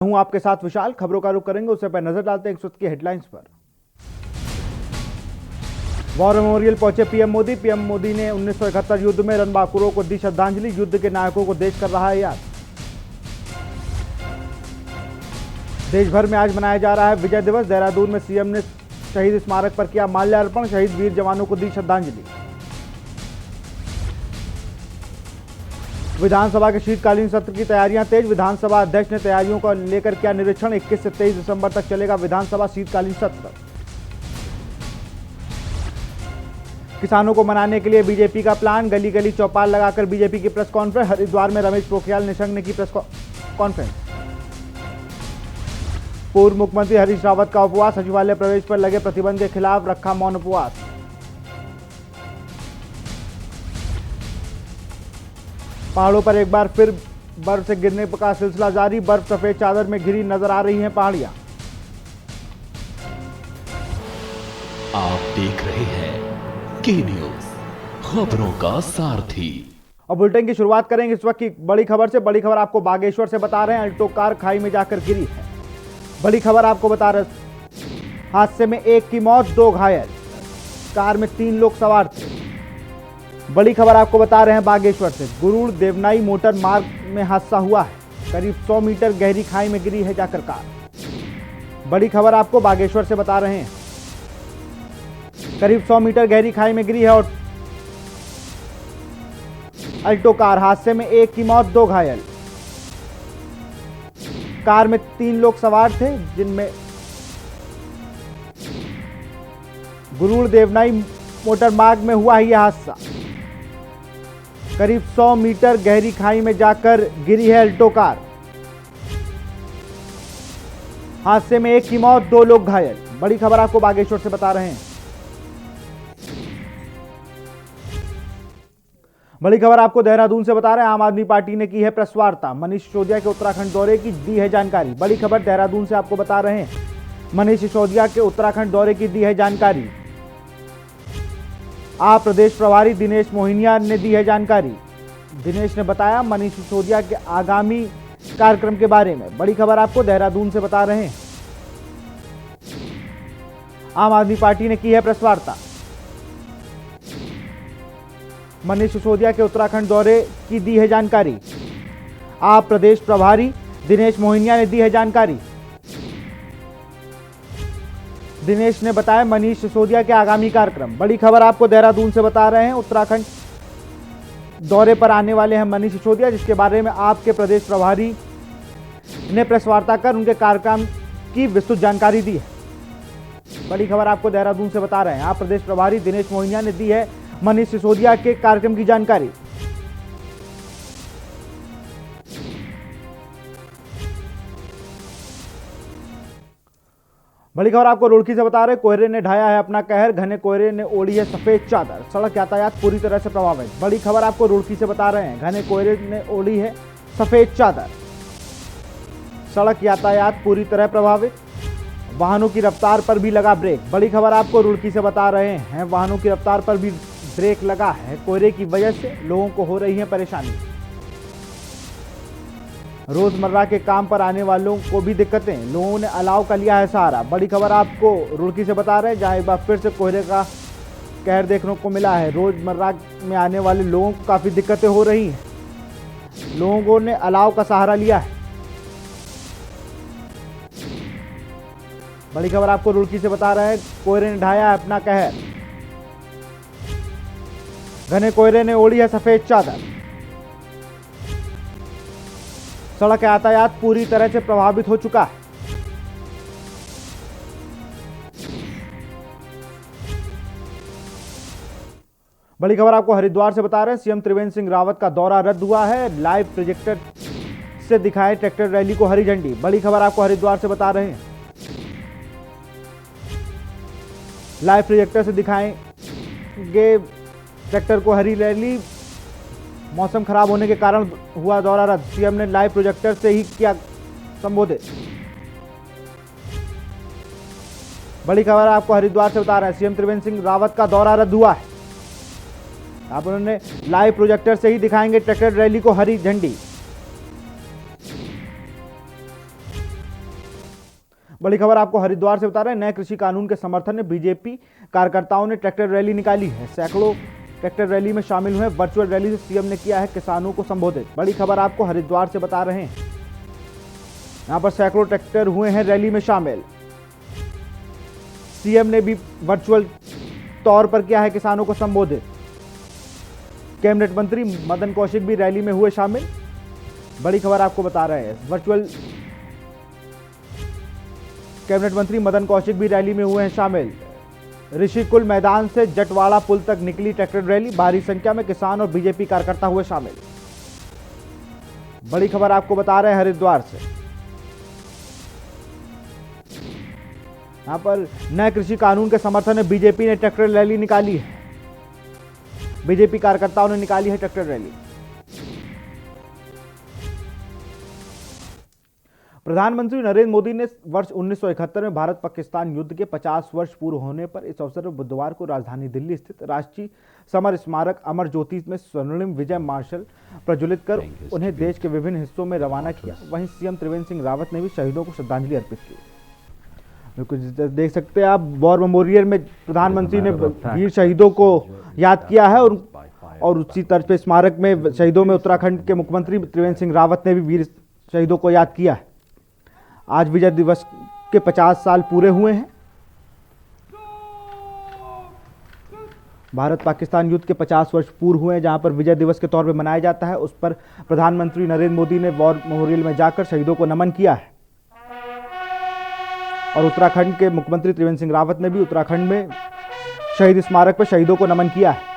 हूं आपके साथ विशाल। खबरों का रुख करेंगे, उससे पहले नजर डालते हैं इस वक्त की हेडलाइंस पर। वॉर मेमोरियल पहुंचे पीएम मोदी। पीएम मोदी ने 1971 युद्ध में रणबांकुरों को दी श्रद्धांजलि। युद्ध के नायकों को देश कर रहा है याद। देश भर में आज मनाया जा रहा है विजय दिवस। देहरादून में सीएम ने शहीद स्मारक पर किया माल्यार्पण। शहीद वीर जवानों को दी श्रद्धांजलि। विधानसभा के शीतकालीन सत्र की तैयारियां तेज। विधानसभा अध्यक्ष ने तैयारियों को लेकर किया निरीक्षण। 21 से 23 दिसंबर तक चलेगा विधानसभा शीतकालीन सत्र। किसानों को मनाने के लिए बीजेपी का प्लान। गली गली चौपाल लगाकर बीजेपी की प्रेस कॉन्फ्रेंस। हरिद्वार में रमेश पोखरियाल निशंक ने की प्रेस कॉन्फ्रेंस। पूर्व मुख्यमंत्री हरीश रावत का उपवास। सचिवालय प्रवेश पर लगे प्रतिबंध के खिलाफ रखा मौन उपवास। पहाड़ों पर एक बार फिर बर्फ से गिरने का सिलसिला जारी। बर्फ सफेद चादर में घिरी नजर आ रही हैं पहाड़ियां। आप देख रहे हैं के न्यूज, खबरों का सारथी। और बुलेटिन की शुरुआत करेंगे इस वक्त की बड़ी खबर से। बड़ी खबर आपको बागेश्वर से बता रहे हैं। अल्टो कार खाई में जाकर गिरी है। बड़ी खबर आपको बता रहे, हादसे में एक की मौत, 2 घायल। कार में 3 लोग सवार थे। बड़ी खबर आपको बता रहे हैं बागेश्वर से। गुरूड़ देवनाई मोटर मार्ग में हादसा हुआ है। करीब 100 मीटर गहरी खाई में गिरी है जाकर कार। बड़ी खबर आपको बागेश्वर से बता रहे हैं। करीब 100 मीटर गहरी खाई में गिरी है और अल्टो कार। हादसे में एक की मौत, 2 घायल। कार में 3 लोग सवार थे, जिनमें गुरूड़ देवनाई मोटर मार्ग में हुआ है यह हादसा। करीब 100 मीटर गहरी खाई में जाकर गिरी है अल्टो कार। हादसे में एक की मौत, 2 लोग घायल। बड़ी खबर आपको बागेश्वर से बता रहे हैं। बड़ी खबर आपको देहरादून से बता रहे हैं। आम आदमी पार्टी ने की है प्रेस वार्ता। मनीष सिसोदिया के उत्तराखंड दौरे की दी है जानकारी। बड़ी खबर देहरादून से आपको बता रहे हैं। मनीष सिसोदिया के उत्तराखंड दौरे की दी है जानकारी। आप प्रदेश प्रभारी दिनेश मोहिनिया ने दी है जानकारी। दिनेश ने बताया मनीष सिसोदिया के आगामी कार्यक्रम के बारे में। बड़ी खबर आपको देहरादून से बता रहे हैं। आम आदमी पार्टी ने की है प्रेस वार्ता। मनीष सिसोदिया के उत्तराखंड दौरे की दी है जानकारी। आप प्रदेश प्रभारी दिनेश मोहिनिया ने दी है जानकारी। दिनेश ने बताया मनीष सिसोदिया के आगामी कार्यक्रम। बड़ी खबर आपको देहरादून से बता रहे हैं। उत्तराखंड दौरे पर आने वाले हैं मनीष सिसोदिया, जिसके बारे में आपके प्रदेश प्रभारी ने प्रेस वार्ता कर उनके कार्यक्रम की विस्तृत जानकारी दी है। बड़ी खबर आपको देहरादून से बता रहे हैं। आप प्रदेश प्रभारी दिनेश मोहिनिया ने दी है मनीष सिसोदिया के कार्यक्रम की जानकारी। बड़ी खबर आपको रुड़की से बता रहे हैं। कोहरे ने ढाया है अपना कहर। घने कोहरे ने ओढ़ी है सफेद चादर। सड़क यातायात पूरी तरह से प्रभावित। बड़ी खबर आपको रुड़की से बता रहे हैं। घने कोहरे ने ओढ़ी है सफेद चादर। सड़क यातायात पूरी तरह प्रभावित। वाहनों की रफ्तार पर भी लगा ब्रेक। बड़ी खबर आपको रुड़की से बता रहे हैं। वाहनों की रफ्तार पर भी ब्रेक लगा है। कोहरे की वजह से लोगों को हो रही है परेशानी। रोजमर्रा के काम पर आने वालों को भी दिक्कतें। लोगों ने अलाव का लिया है सहारा। बड़ी खबर आपको रुड़की से बता रहे हैं, जहां एक बार फिर से कोहरे का कहर देखने को मिला है। रोजमर्रा में आने वाले लोगों को काफी दिक्कतें हो रही हैं। लोगों ने अलाव का सहारा लिया है। बड़ी खबर आपको रुड़की से बता रहे हैं। कोहरे ने ढाया है अपना कहर। घने कोहरे ने ओढ़ी है सफेद चादर। सड़क यातायात पूरी तरह से प्रभावित हो चुका है। बड़ी खबर आपको हरिद्वार से बता रहे हैं। सीएम त्रिवेंद्र सिंह रावत का दौरा रद्द हुआ है। लाइव प्रोजेक्टर से दिखाए ट्रैक्टर रैली को हरी झंडी। बड़ी खबर आपको हरिद्वार से बता रहे हैं। लाइव प्रोजेक्टर से दिखाएंगे ट्रैक्टर को हरी रैली। मौसम खराब होने के कारण हुआ दौरा रद्द। सीएम ने लाइव प्रोजेक्टर से ही किया संबोधित। बड़ी खबर आपको हरिद्वार से बता रहे हैं। सीएम त्रिवेंद्र सिंह रावत का दौरा रद्द हुआ है। आप उन्होंने लाइव प्रोजेक्टर से ही दिखाएंगे ट्रैक्टर रैली को हरी झंडी। बड़ी खबर आपको हरिद्वार से बता रहे हैं, नए कृषि कानून के समर्थन में बीजेपी कार्यकर्ताओं ने ट्रैक्टर रैली निकाली है। सैकड़ों ट्रैक्टर रैली में शामिल हुए। वर्चुअल रैली से सीएम ने किया है किसानों को संबोधित। बड़ी खबर आपको हरिद्वार से बता रहे हैं, यहां पर सैकड़ों ट्रैक्टर हुए हैं रैली में शामिल। सीएम ने भी वर्चुअल तौर पर किया है किसानों को संबोधित। कैबिनेट मंत्री मदन कौशिक भी रैली में हुए शामिल। बड़ी खबर आपको बता रहे हैं, वर्चुअल कैबिनेट मंत्री मदन कौशिक भी रैली में हुए हैं शामिल। ऋषिकुल मैदान से जटवाड़ा पुल तक निकली ट्रैक्टर रैली। भारी संख्या में किसान और बीजेपी कार्यकर्ता हुए शामिल। बड़ी खबर आपको बता रहे हैं हरिद्वार से, यहां पर नए कृषि कानून के समर्थन में बीजेपी ने ट्रैक्टर रैली निकाली है। बीजेपी कार्यकर्ताओं ने निकाली है ट्रैक्टर रैली। प्रधानमंत्री नरेंद्र मोदी ने वर्ष 1971 में भारत पाकिस्तान युद्ध के 50 वर्ष पूर्ण होने पर इस अवसर पर बुधवार को राजधानी दिल्ली स्थित राष्ट्रीय समर स्मारक अमर ज्योति में स्वर्णिम विजय मार्शल प्रज्वलित कर उन्हें देश के विभिन्न हिस्सों में रवाना किया। वहीं सीएम त्रिवेंद्र सिंह रावत ने भी शहीदों को श्रद्धांजलि अर्पित की। बिल्कुल देख सकते हैं आप, वॉर मेमोरियल में प्रधानमंत्री ने वीर शहीदों को याद किया है और उसी तर्ज पे स्मारक में शहीदों में उत्तराखंड के मुख्यमंत्री त्रिवेंद्र सिंह रावत ने भी वीर शहीदों को याद किया है। आज विजय दिवस के 50 साल पूरे हुए हैं। भारत पाकिस्तान युद्ध के 50 वर्ष पूर्व हुए हैं, जहां पर विजय दिवस के तौर पर मनाया जाता है। उस पर प्रधानमंत्री नरेंद्र मोदी ने वॉर मेमोरियल में जाकर शहीदों को नमन किया है। और उत्तराखंड के मुख्यमंत्री त्रिवेंद्र सिंह रावत ने भी उत्तराखंड में शहीद स्मारक पर शहीदों को नमन किया है।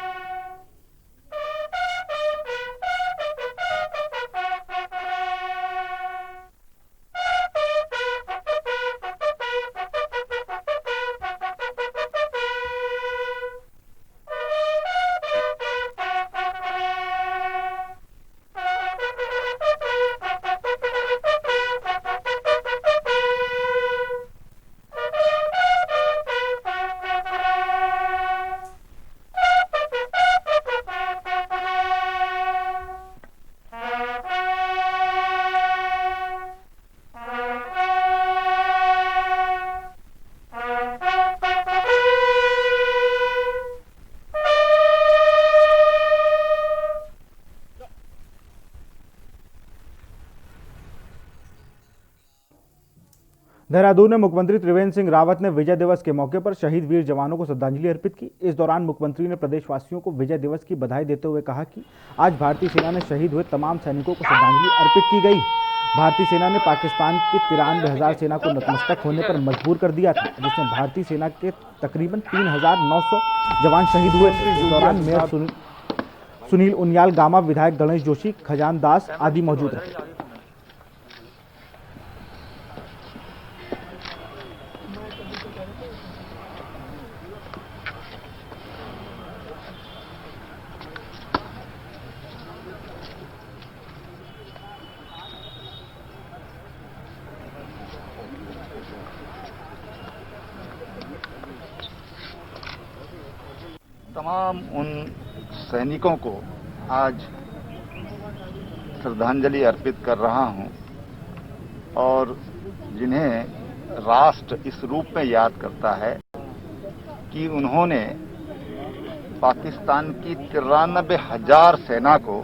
देहरादून में मुख्यमंत्री त्रिवेंद्र सिंह रावत ने विजय दिवस के मौके पर शहीद वीर जवानों को श्रद्धांजलि अर्पित की। इस दौरान मुख्यमंत्री ने प्रदेशवासियों को विजय दिवस की बधाई देते हुए कहा कि आज भारतीय सेना में शहीद हुए तमाम सैनिकों को श्रद्धांजलि अर्पित की गई। भारतीय सेना ने पाकिस्तान की 93,000 सेना को नतमस्तक होने पर मजबूर कर दिया था, जिसमें भारतीय सेना के तकरीबन 3,900 जवान शहीद हुए थे। इस दौरान मेयर सुनील उनियाल गामा, विधायक गणेश जोशी, खजान दास आदि मौजूद रहे। तमाम उन सैनिकों को आज श्रद्धांजलि अर्पित कर रहा हूं और जिन्हें राष्ट्र इस रूप में याद करता है कि उन्होंने पाकिस्तान की 93,000 सेना को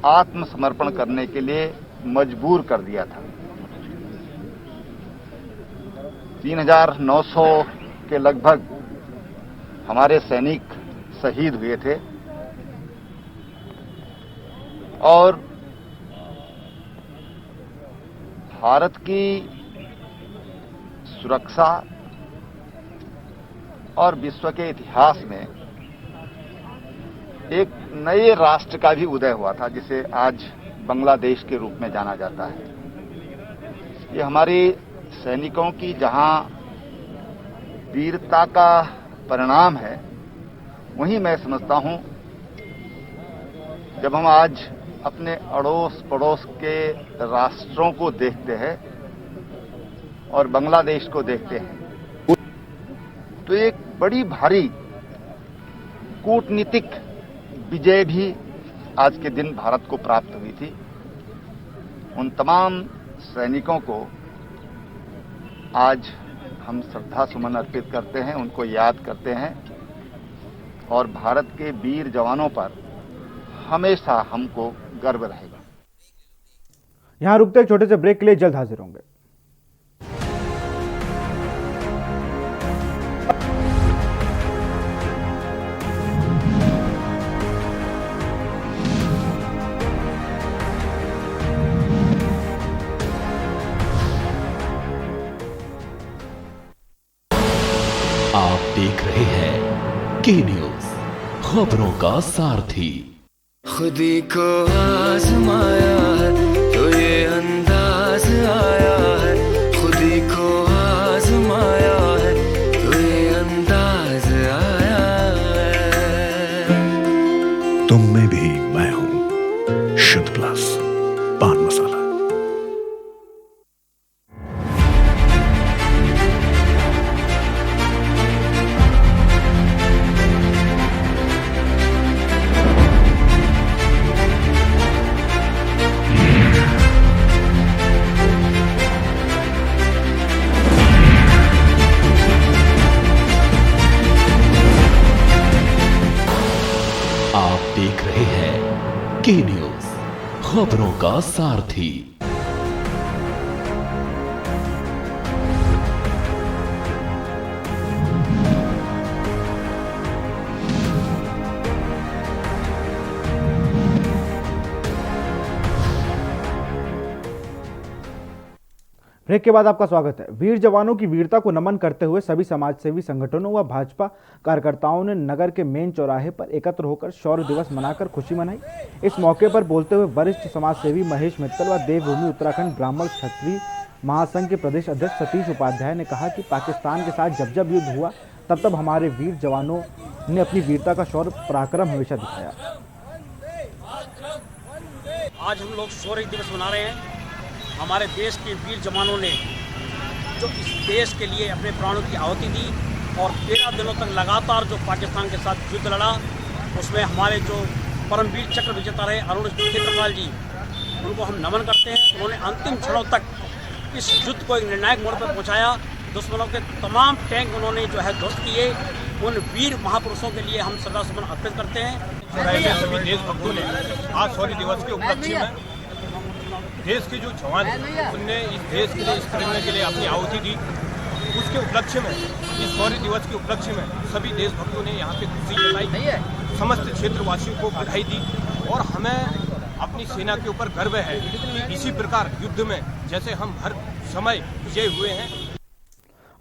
आत्मसमर्पण करने के लिए मजबूर कर दिया था। 3,900 के लगभग हमारे सैनिक शहीद हुए थे और भारत की सुरक्षा और विश्व के इतिहास में एक नए राष्ट्र का भी उदय हुआ था, जिसे आज बांग्लादेश के रूप में जाना जाता है। ये हमारे सैनिकों की जहां वीरता का परिणाम है, वहीं मैं समझता हूं जब हम आज अपने अड़ोस पड़ोस के राष्ट्रों को देखते हैं और बांग्लादेश को देखते हैं, तो एक बड़ी भारी कूटनीतिक विजय भी आज के दिन भारत को प्राप्त हुई थी। उन तमाम सैनिकों को आज हम श्रद्धा सुमन अर्पित करते हैं, उनको याद करते हैं और भारत के वीर जवानों पर हमेशा हमको गर्व रहेगा। यहां रुकते एक छोटे से ब्रेक के लिए, जल्द हाजिर होंगे। आप देख रहे हैं के न्यूज, खबरों का सारथी। खुदी को आजमाया है तो ये अंदाज आया है, खुदी को आजमाया है तो ये अंदाज आया है। तुम में भी मैं हूं, शुद्ध प्लस पान मसाला। आप देख रहे हैं के न्यूज, खबरों का सारथी। ब्रेक के बाद आपका स्वागत है। वीर जवानों की वीरता को नमन करते हुए सभी समाजसेवी संगठनों व भाजपा कार्यकर्ताओं ने नगर के मेन चौराहे पर एकत्र होकर शौर्य दिवस मनाकर खुशी मनाई। इस मौके पर बोलते हुए वरिष्ठ समाजसेवी महेश मित्तल व देवभूमि उत्तराखंड ब्राह्मण क्षत्रिय महासंघ के प्रदेश अध्यक्ष सतीश उपाध्याय ने कहा कि पाकिस्तान के साथ जब जब युद्ध हुआ तब तब हमारे वीर जवानों ने अपनी वीरता का शौर्य पराक्रम हमेशा दिखाया। आज हम लोग शौर्य दिवस मना रहे हैं। हमारे देश के वीर जवानों ने जो इस देश के लिए अपने प्राणों की आहुति दी और 13 दिनों तक लगातार जो पाकिस्तान के साथ युद्ध लड़ा, उसमें हमारे जो परमवीर चक्र विजेता रहे अरुण क्षेत्रपाल जी, उनको हम नमन करते हैं। उन्होंने अंतिम क्षणों तक इस युद्ध को एक निर्णायक मोड़ पर पहुंचाया। दुश्मनों के तमाम टैंक उन्होंने जो है ध्वस्त किए। उन वीर महापुरुषों के लिए हम श्रद्धा सुमन अर्पित करते हैं। सभी देशभक्तों ने आज शौर्य दिवस के उपलक्ष्य में देश के जो जवान हैं उनने इस देश के लिए, इस करने के लिए अपनी आहुति दी। उसके उपलक्ष्य में, इस शौर्य दिवस के उपलक्ष्य में सभी देशभक्तों ने यहाँ पे खुशी जताई, समस्त क्षेत्रवासियों को बधाई दी और हमें अपनी सेना के ऊपर गर्व है कि इसी प्रकार युद्ध में जैसे हम हर समय विजय हुए हैं।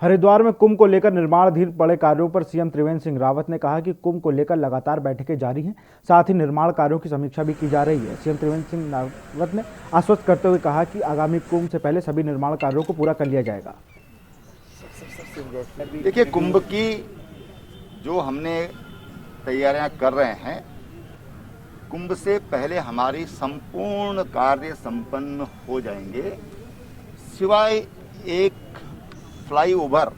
हरिद्वार में कुंभ को लेकर निर्माणाधीन पड़े कार्यों पर सीएम त्रिवेंद्र सिंह रावत ने कहा कि कुंभ को लेकर लगातार बैठकें जारी हैं, साथ ही निर्माण कार्यों की समीक्षा भी की जा रही है। सीएम त्रिवेंद्र सिंह रावत ने आश्वस्त करते हुए कहा कि आगामी कुंभ से पहले सभी निर्माण कार्यों को पूरा कर लिया जाएगा। देखिए, कुंभ की जो हमने तैयारियां कर रहे हैं, कुंभ से पहले हमारी संपूर्ण कार्य संपन्न हो जाएंगे, सिवाय एक फ्लाईओवर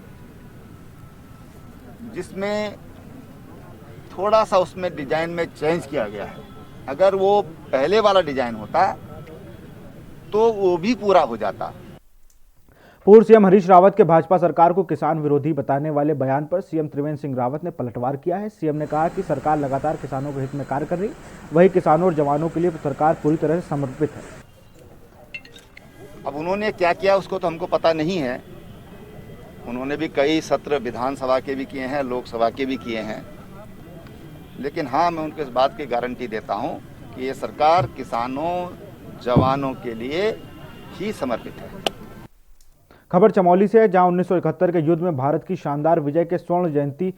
जिसमें थोड़ा सा उसमें डिजाइन में चेंज किया गया है। अगर वो पहले वाला डिजाइन होता तो वो भी पूरा हो जाता। पूर्व सीएम हरीश रावत के भाजपा सरकार को किसान विरोधी बताने वाले बयान पर सीएम त्रिवेंद्र सिंह रावत ने पलटवार किया है। सीएम ने कहा कि सरकार लगातार किसानों के हित में कार्य कर रही, वही किसानों और जवानों के लिए सरकार पूरी तरह से समर्पित है। अब उन्होंने क्या किया उसको तो हमको पता नहीं है। उन्होंने भी कई सत्र विधानसभा के भी किए हैं, लोकसभा के भी किए हैं, लेकिन हाँ, मैं उनको इस बात की गारंटी देता हूं कि ये सरकार किसानों जवानों के लिए ही समर्पित है। खबर चमौली से है, जहां 1971 के युद्ध में भारत की शानदार विजय के स्वर्ण जयंती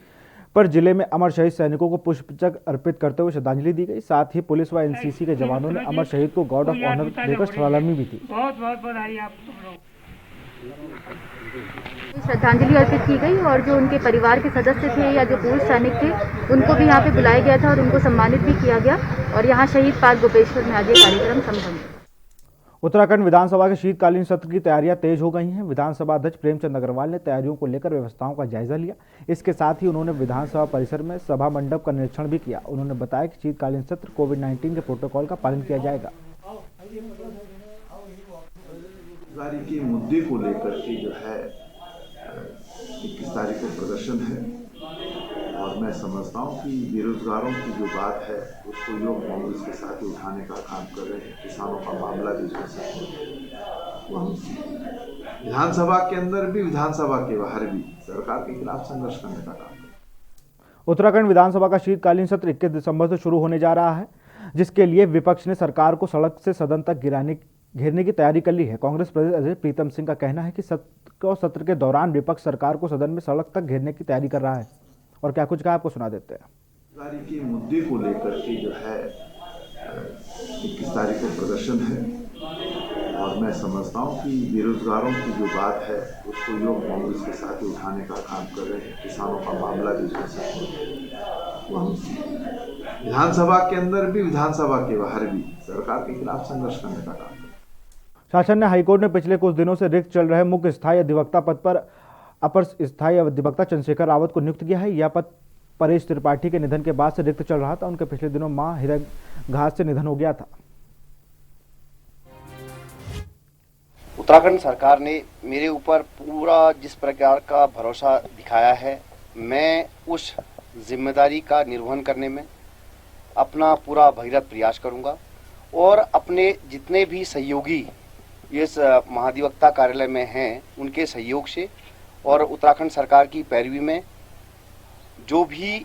पर जिले में अमर शहीद सैनिकों को पुष्पचक्र अर्पित करते हुए श्रद्धांजलि दी गई। साथ ही पुलिस व एनसीसी के जवानों ने अमर शहीद को गार्ड ऑफ ऑनर देकर सलामी भी दी। बहुत बहुत बधाई आपको। श्रद्धांजलि अर्पित की गई और जो उनके परिवार के सदस्य थे या जो पूर्व सैनिक थे उनको भी यहाँ पे बुलाया गया था और उनको सम्मानित भी किया गया और यहाँ शहीद पार्क गोपेश्वर में आज ये कार्यक्रम संपन्न हुआ। उत्तराखंड विधानसभा के शीतकालीन सत्र की तैयारियां तेज हो गई हैं। विधानसभा अध्यक्ष प्रेमचंद अग्रवाल ने तैयारियों को लेकर व्यवस्थाओं का जायजा लिया। इसके साथ ही उन्होंने विधानसभा परिसर में सभा मंडप का निरीक्षण भी किया। उन्होंने बताया कि शीतकालीन सत्र कोविड-19 के प्रोटोकॉल का पालन किया जाएगा। के मुद्दे को लेकर के जो है 21 तारीख को प्रदर्शन है और मैं समझता हूँ कि बेरोजगारों की जो बात है उसको योग कांग्रेस के साथ ही उठाने का काम कर रहे हैं। किसानों का मामला भी जैसे तो हम विधानसभा के अंदर भी विधानसभा के बाहर भी सरकार के खिलाफ संघर्ष करने का काम करें। उत्तराखंड विधानसभा का शीतकालीन सत्र 21 दिसंबर से शुरू होने जा रहा है, जिसके लिए विपक्ष ने सरकार को सड़क से सदन तक घेरने की तैयारी कर ली है। कांग्रेस प्रदेश अध्यक्ष प्रीतम सिंह का कहना है कि सत्र के दौरान विपक्ष सरकार को सदन में सड़क तक घेरने की तैयारी कर रहा है। और क्या कुछ कहा आपको सुना देते हैं। बेरोजगारी के मुद्दे को लेकर के जो है 21 तारीख को प्रदर्शन है और मैं समझता हूँ कि बेरोजगारों की जो बात है उसको योग कांग्रेस के साथ ही उठाने का काम कर रहे हैं। किसानों का मामला भी जैसे तो हम विधानसभा के अंदर भी विधानसभा के बाहर भी सरकार के खिलाफ संघर्ष करने का काम करें। शासन ने हाईकोर्ट में पिछले कुछ दिनों से रिक्त चल रहे मुख्य स्थायी अधिवक्ता पद पर अपर स्थायी अधिवक्ता चंद्रशेखर रावत को नियुक्त किया है। यह पद परेश त्रिपाठी के निधन के बाद से रिक्त चल रहा था। उनके पिछले दिनों मां हृदयाघात से निधन हो गया था। उत्तराखंड सरकार ने मेरे ऊपर पूरा जिस प्रकार का भरोसा दिखाया है, मैं उस जिम्मेदारी का निर्वहन करने में अपना पूरा भगीरथ प्रयास करूंगा और अपने जितने भी सहयोगी इस महाधिवक्ता कार्यालय में हैं उनके सहयोग से और उत्तराखंड सरकार की पैरवी में जो भी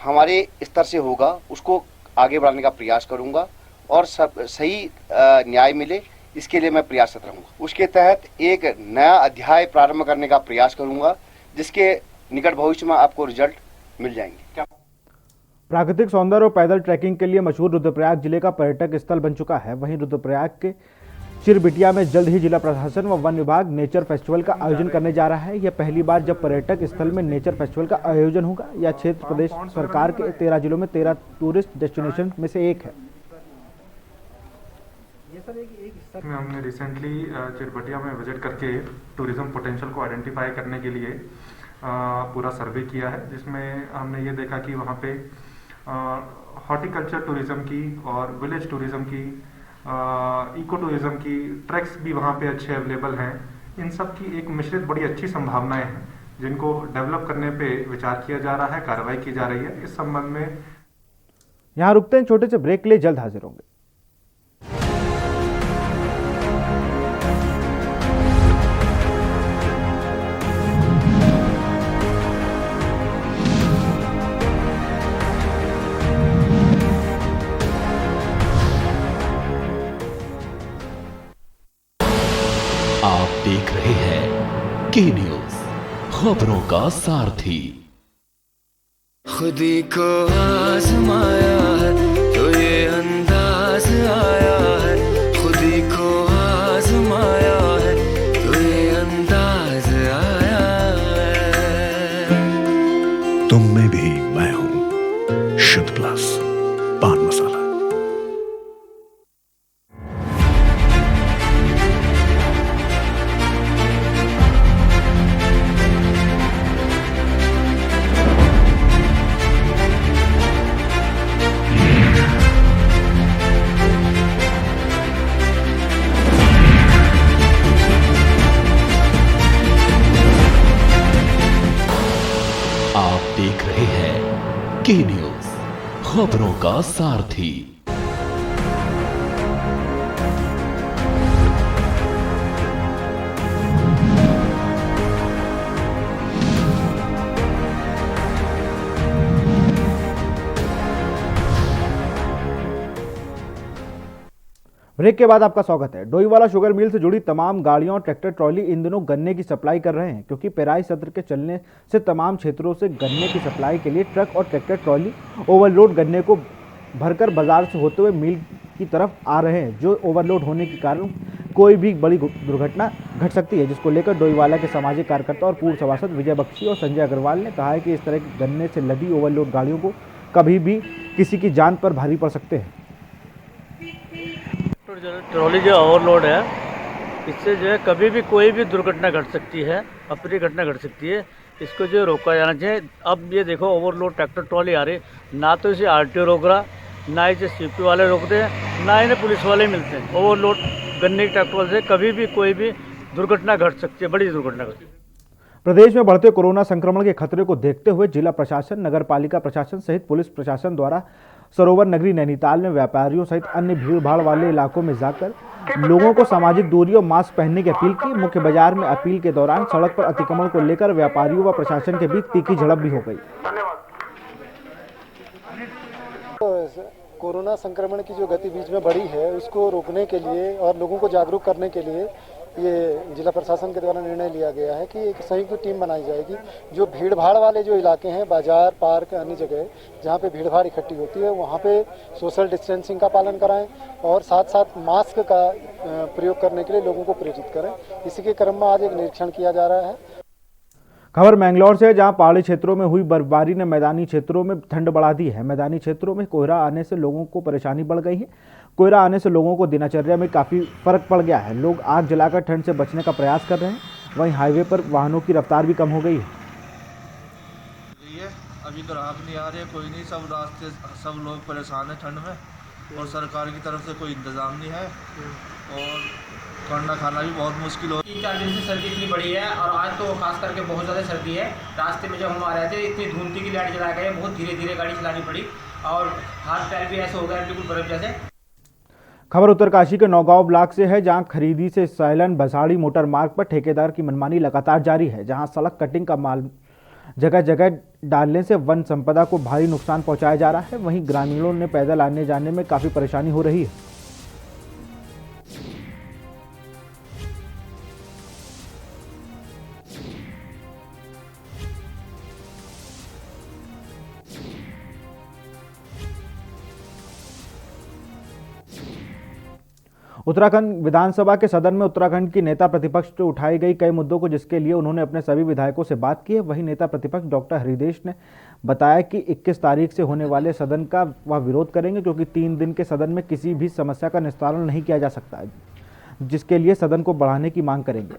हमारे स्तर से होगा उसको आगे बढ़ाने का प्रयास करूंगा और सही न्याय मिले इसके लिए मैं प्रयासरत रहूंगा। उसके तहत एक नया अध्याय प्रारंभ करने का प्रयास करूंगा जिसके निकट भविष्य में आपको रिजल्ट मिल जाएंगे। प्राकृतिक सौंदर्य और पैदल ट्रैकिंग के लिए मशहूर रुद्रप्रयाग जिले का पर्यटक स्थल बन चुका है। वहीं रुद्रप्रयाग के चिरबिटिया में जल्द ही जिला प्रशासन व वन विभाग नेचर फेस्टिवल का आयोजन करने जा रहा है। यह पहली बार जब पर्यटक स्थल में नेचर फेस्टिवल का आयोजन होगा। यह क्षेत्र प्रदेश सरकार के 13 जिलों में 13 टूरिस्ट डेस्टिनेशन में से एक है। हमने रिसेंटली चिरबटिया में विजिट करके टूरिज्म पोटेंशियल को आइडेंटिफाई करने के लिए पूरा सर्वे किया है, जिसमें हमने ये देखा कि वहाँ पे हॉर्टिकल्चर टूरिज्म की और विलेज टूरिज्म की, इको टूरिज्म की ट्रैक्स भी वहाँ पे अच्छे अवेलेबल हैं। इन सब की एक मिश्रित बड़ी अच्छी संभावनाएं हैं जिनको डेवलप करने पे विचार किया जा रहा है, कार्रवाई की जा रही है। इस संबंध में यहाँ रुकते हैं, छोटे से ब्रेक के लिए जल्द हाजिर होंगे। आप देख रहे हैं के न्यूज, खबरों का सारथी। खुदी को आजमाया है तो ये अंदाज आया है, खुदी को आजमाया है तो ये अंदाज आया है। तुम में भी मैं हूं, शुद्ध प्लस पान मसाला। आप देख रहे हैं के न्यूज, खबरों का सारथी। ब्रेक के बाद आपका स्वागत है। डोईवाला शुगर मिल से जुड़ी तमाम गाड़ियां और ट्रैक्टर ट्रॉली इन दिनों गन्ने की सप्लाई कर रहे हैं, क्योंकि पेराई सत्र के चलने से तमाम क्षेत्रों से गन्ने की सप्लाई के लिए ट्रक और ट्रैक्टर ट्रॉली ओवरलोड गन्ने को भरकर बाजार से होते हुए मिल की तरफ आ रहे हैं, जो ओवरलोड होने के कारण कोई भी बड़ी दुर्घटना घट सकती है, जिसको लेकर डोईवाला के सामाजिक कार्यकर्ता और पूर्व सभासद विजय बख्शी और संजय अग्रवाल ने कहा है कि इस तरह की गन्ने से लदी ओवरलोड गाड़ियों को कभी भी किसी की जान पर भारी पड़ सकते हैं। ट्रॉली जो ओवरलोड है, इससे जो है कभी भी कोई भी दुर्घटना घट सकती है, अप्रिय घटना घट सकती है। इसको जो रोका जाना चाहिए। अब ये देखो ओवरलोड ट्रैक्टर ट्रॉली आ रही, ना तो इसे आरटीओ रोक रहा, ना इसे सीपी वाले रोकते हैं, ना इन्हें पुलिस वाले मिलते हैं। ओवरलोड गन्ने की ट्रैक्टर से कभी भी कोई भी दुर्घटना घट सकती है, बड़ी दुर्घटना घट सकती है। प्रदेश में बढ़ते कोरोना संक्रमण के खतरे को देखते हुए जिला प्रशासन, नगर पालिका प्रशासन सहित पुलिस प्रशासन द्वारा सरोवर नगरी नैनीताल में व्यापारियों सहित अन्य भीड़भाड़ वाले इलाकों में जाकर लोगों को सामाजिक दूरी और मास्क पहनने की अपील की। मुख्य बाजार में अपील के दौरान सड़क पर अतिक्रमण को लेकर व्यापारियों व प्रशासन के बीच तीखी झड़प भी हो गई। कोरोना संक्रमण की जो गति बीच में बढ़ी है उसको रोकने के लिए और लोगों को जागरूक करने के लिए ये जिला प्रशासन के द्वारा निर्णय लिया गया है कि एक संयुक्त टीम बनाई जाएगी। जो भीड़ भाड़ वाले जो इलाके हैं, बाजार, पार्क, अन्य जगह जहाँ पे भीड़ भाड़ इकट्ठी होती है, वहाँ पे सोशल डिस्टेंसिंग का पालन कराएं और साथ साथ मास्क का प्रयोग करने के लिए लोगों को प्रेरित करें। इसी के क्रम में आज एक निरीक्षण किया जा रहा है। खबर मैंगलोर से, जहां पहाड़ी क्षेत्रों में हुई बर्फबारी ने मैदानी क्षेत्रों में ठंड बढ़ा दी है। मैदानी क्षेत्रों में कोहरा आने से लोगों को परेशानी बढ़ गई है। कोहरा आने से लोगों को दिनचर्या में काफ़ी फर्क पड़ गया है। लोग आग जलाकर ठंड से बचने का प्रयास कर रहे हैं। वहीं हाईवे पर वाहनों की रफ्तार भी कम हो गई है। अभी ग्राहक नहीं आ रहे, कोई नहीं, सब रास्ते सब लोग परेशान है ठंड में और सरकार की तरफ से कोई इंतज़ाम नहीं है और खाना भी बहुत मुश्किल हो। 3-4 दिन से सर्दी इतनी बड़ी है और आज तो खास करके बहुत ज़्यादा सर्दी है। रास्ते में जब हम आ रहे थे इतनी धुंध थी कि लाइट जला गए, बहुत धीरे धीरे गाड़ी चलानी पड़ी और हाथ पैर भी ऐसे हो गए बिल्कुल बर्फ जैसे। खबर उत्तरकाशी के नौगांव ब्लॉक से है, जहां खरीदी से सैलन बसाड़ी मोटर मार्ग पर ठेकेदार की मनमानी लगातार जारी है। जहां सड़क कटिंग का माल जगह जगह डालने से वन संपदा को भारी नुकसान पहुंचाया जा रहा है। वहीं ग्रामीणों ने पैदल आने जाने में काफ़ी परेशानी हो रही है। उत्तराखंड विधानसभा के सदन में उत्तराखंड की नेता प्रतिपक्ष से उठाई गई कई मुद्दों को, जिसके लिए उन्होंने अपने सभी विधायकों से बात की है। वहीं नेता प्रतिपक्ष डॉक्टर हरिदेश ने बताया कि 21 तारीख से होने वाले सदन का वह विरोध करेंगे, क्योंकि 3 दिन के सदन में किसी भी समस्या का निस्तारण नहीं किया जा सकता है, जिसके लिए सदन को बढ़ाने की मांग करेंगे।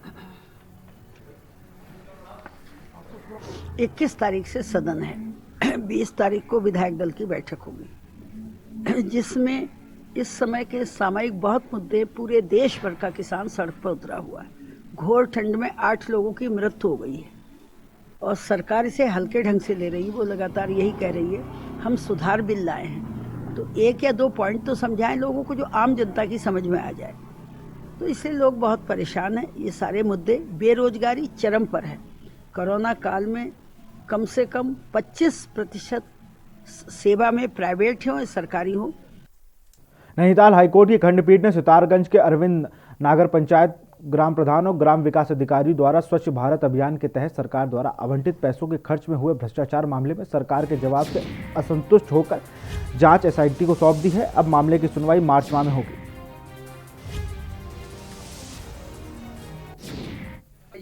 21 तारीख से सदन है, 20 तारीख को विधायक दल की बैठक होगी, जिसमें इस समय के सामयिक बहुत मुद्दे, पूरे देश भर का किसान सड़क पर उतरा हुआ है। घोर ठंड में 8 लोगों की मृत्यु हो गई है और सरकार इसे हल्के ढंग से ले रही है। वो लगातार यही कह रही है हम सुधार बिल लाए हैं, तो 1 या 2 पॉइंट तो समझाएं लोगों को जो आम जनता की समझ में आ जाए। तो इससे लोग बहुत परेशान हैं। ये सारे मुद्दे, बेरोजगारी चरम पर है। कोरोना काल में कम से कम 25% सेवा में प्राइवेट हो या सरकारी हो। नैनीताल हाईकोर्ट की खंडपीठ ने सितारगंज के अरविंद नागर पंचायत ग्राम प्रधान और ग्राम विकास अधिकारी द्वारा स्वच्छ भारत अभियान के तहत सरकार द्वारा आवंटित पैसों के खर्च में हुए भ्रष्टाचार मामले में सरकार के जवाब से असंतुष्ट होकर जांच एसआईटी को सौंप दी है। अब मामले की सुनवाई मार्च माह में होगी।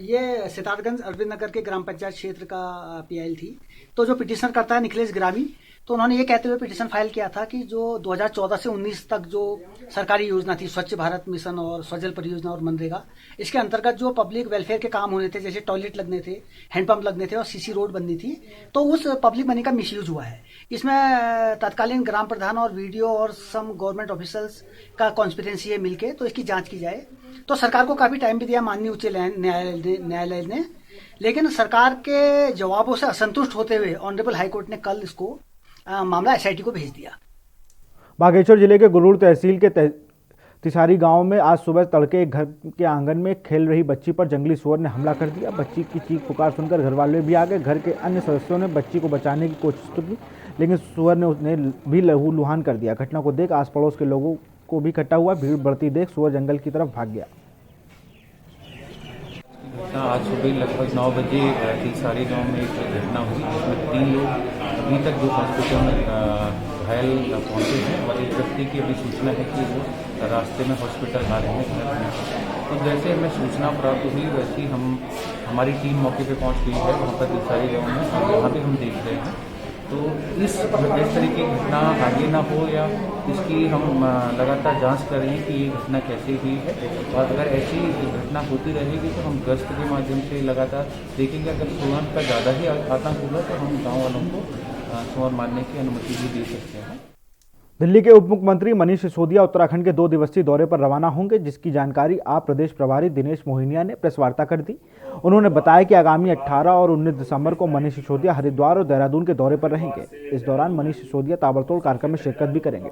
ये सितारगंज अरविंद नगर के ग्राम पंचायत क्षेत्र का पीआईएल थी। तो जो पिटिशन करता है निखिलेश ग्रामी, तो उन्होंने ये कहते हुए पिटिशन फाइल किया था कि जो 2014 से 19 तक जो सरकारी योजना थी, स्वच्छ भारत मिशन और स्वजल परियोजना और मनरेगा, इसके अंतर्गत जो पब्लिक वेलफेयर के काम होने थे, जैसे टॉयलेट लगने थे, हैंडपंप लगने थे और सीसी रोड बननी थी, तो उस पब्लिक मनी का मिसयूज हुआ है। इसमें तत्कालीन ग्राम प्रधान और वीडियो और सम गवर्नमेंट ऑफिसर्स का कॉन्स्पिरेंसी है मिलके, तो इसकी जांच की जाए। तो सरकार को काफी टाइम भी दिया माननीय उच्च न्यायालय ने, लेकिन सरकार के जवाबों से असंतुष्ट होते हुए ऑनरेबल हाईकोर्ट ने कल इसको मामला एसआईटी को भेज दिया। बागेश्वर जिले के गुरूर तहसील के तिसारी गांव में आज सुबह तड़के एक घर के आंगन में खेल रही बच्ची पर जंगली सुअर ने हमला कर दिया। बच्ची की चीख पुकार सुनकर घर वाले भी आ गए। घर के अन्य सदस्यों ने बच्ची को बचाने की कोशिश तो की, लेकिन सुअर ने उसने भी लहूलुहान कर दिया। घटना को देख आस पड़ोस के लोगों को भी इकट्ठा हुआ। भीड़ बढ़ती देख सुअर जंगल की तरफ भाग गया। आज सुबह लगभग 9 बजे तिसारी गांव में एक घटना हुई, जिसमें 3 लोग अभी तक जो हॉस्पिटल में घायल पहुंचे हैं और एक व्यक्ति की अभी सूचना है कि वो रास्ते में हॉस्पिटल आ रहे हैं। तो जैसे हमें सूचना प्राप्त हुई वैसे ही हमारी टीम मौके पे पहुंच गई है वहाँ पर तिसारी गांव में, और वहाँ भी हम देख रहे हैं। तो इस तरह की घटना आगे ना हो या इसकी हम लगातार जांच कर रहे हैं कि ये घटना कैसे हुई है, और अगर ऐसी घटना होती रहेगी तो हम गश्त के माध्यम से लगातार देखेंगे। अगर सुअर का ज़्यादा ही आतंक होगा तो हम गाँव वालों को सुअर मारने की अनुमति भी दे सकते हैं। दिल्ली के उप मुख्यमंत्री मनीष सिसोदिया उत्तराखंड के 2 दिवसीय दौरे पर रवाना होंगे, जिसकी जानकारी आप प्रदेश प्रभारी दिनेश मोहिनिया ने प्रेस वार्ता कर दी। उन्होंने बताया कि आगामी 18 और 19 दिसंबर को मनीष सिसोदिया हरिद्वार और देहरादून के दौरे पर रहेंगे। इस दौरान मनीष सिसोदिया ताबड़तोड़ कार्यक्रम में शिरकत भी करेंगे।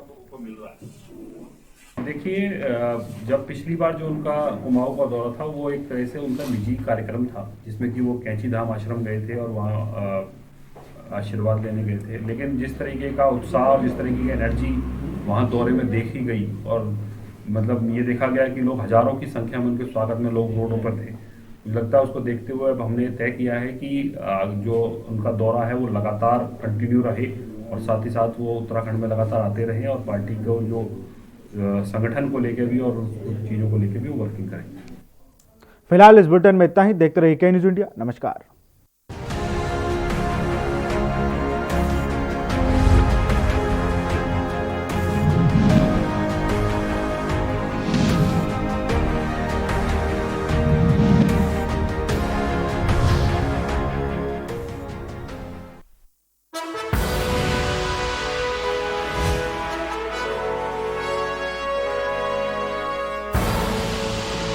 देखिए, जब पिछली बार जो उनका कुमाऊं का दौरा था वो एक तरह से उनका निजी कार्यक्रम था, जिसमें कि वो कैंची धाम आश्रम गए थे और वहाँ आशीर्वाद लेने गए थे। लेकिन जिस तरीके का उत्साह और जिस तरीके की एनर्जी वहाँ दौरे में देखी गई और मतलब ये देखा गया कि लोग हजारों की संख्या में उनके स्वागत में लोग रोडों पर थे, मुझे लगता है उसको देखते हुए अब हमने तय किया है कि जो उनका दौरा है वो लगातार कंटिन्यू रहे और साथ ही साथ वो उत्तराखंड में लगातार आते रहे और पार्टी को जो संगठन को लेकर भी और चीज़ों को लेकर भी वो वर्किंग करेंगे। फिलहाल इस बुलेटिन में इतना ही। देखते रहिए के न्यूज़ इंडिया। नमस्कार।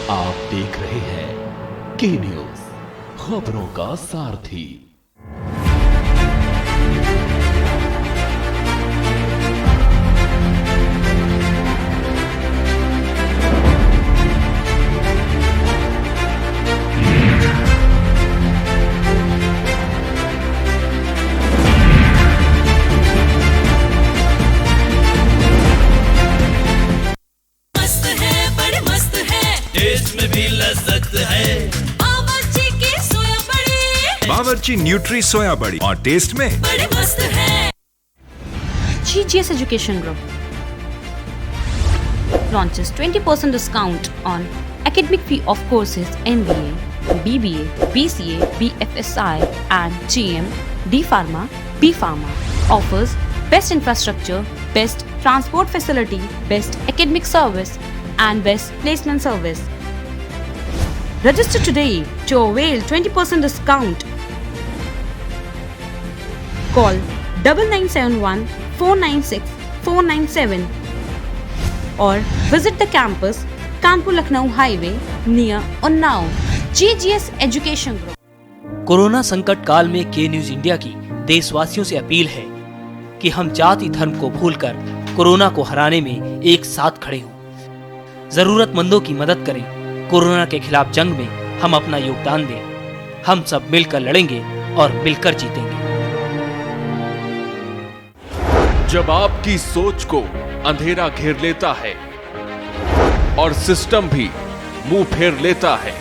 आप देख रहे हैं के न्यूज़, खबरों का सारथी। बावर्ची न्यूट्री सोया बड़ी और टेस्ट में बड़े मस्त है। GGS Education Group launches 20% discount on academic fee of courses MBA, BBA, BCA, BFSI and GM, D Pharma, B Pharma. Offers best infrastructure, best transport facility, best academic service and best placement service. Register today to avail 20% discount. Call 9971 496 497 or visit the campus Kanpur Lucknow Highway near Unnao. GGS Education Group. Corona संकट काल में के news India की देशवासियों से appeal है कि हम जाति धर्म को भूलकर कोरोना को हराने में एक साथ खड़े हों। जरूरतमंदों की मदद करें। कोरोना के खिलाफ जंग में हम अपना योगदान दें। हम सब मिलकर लड़ेंगे और मिलकर जीतेंगे। जब आपकी सोच को अंधेरा घेर लेता है और सिस्टम भी मुंह फेर लेता है,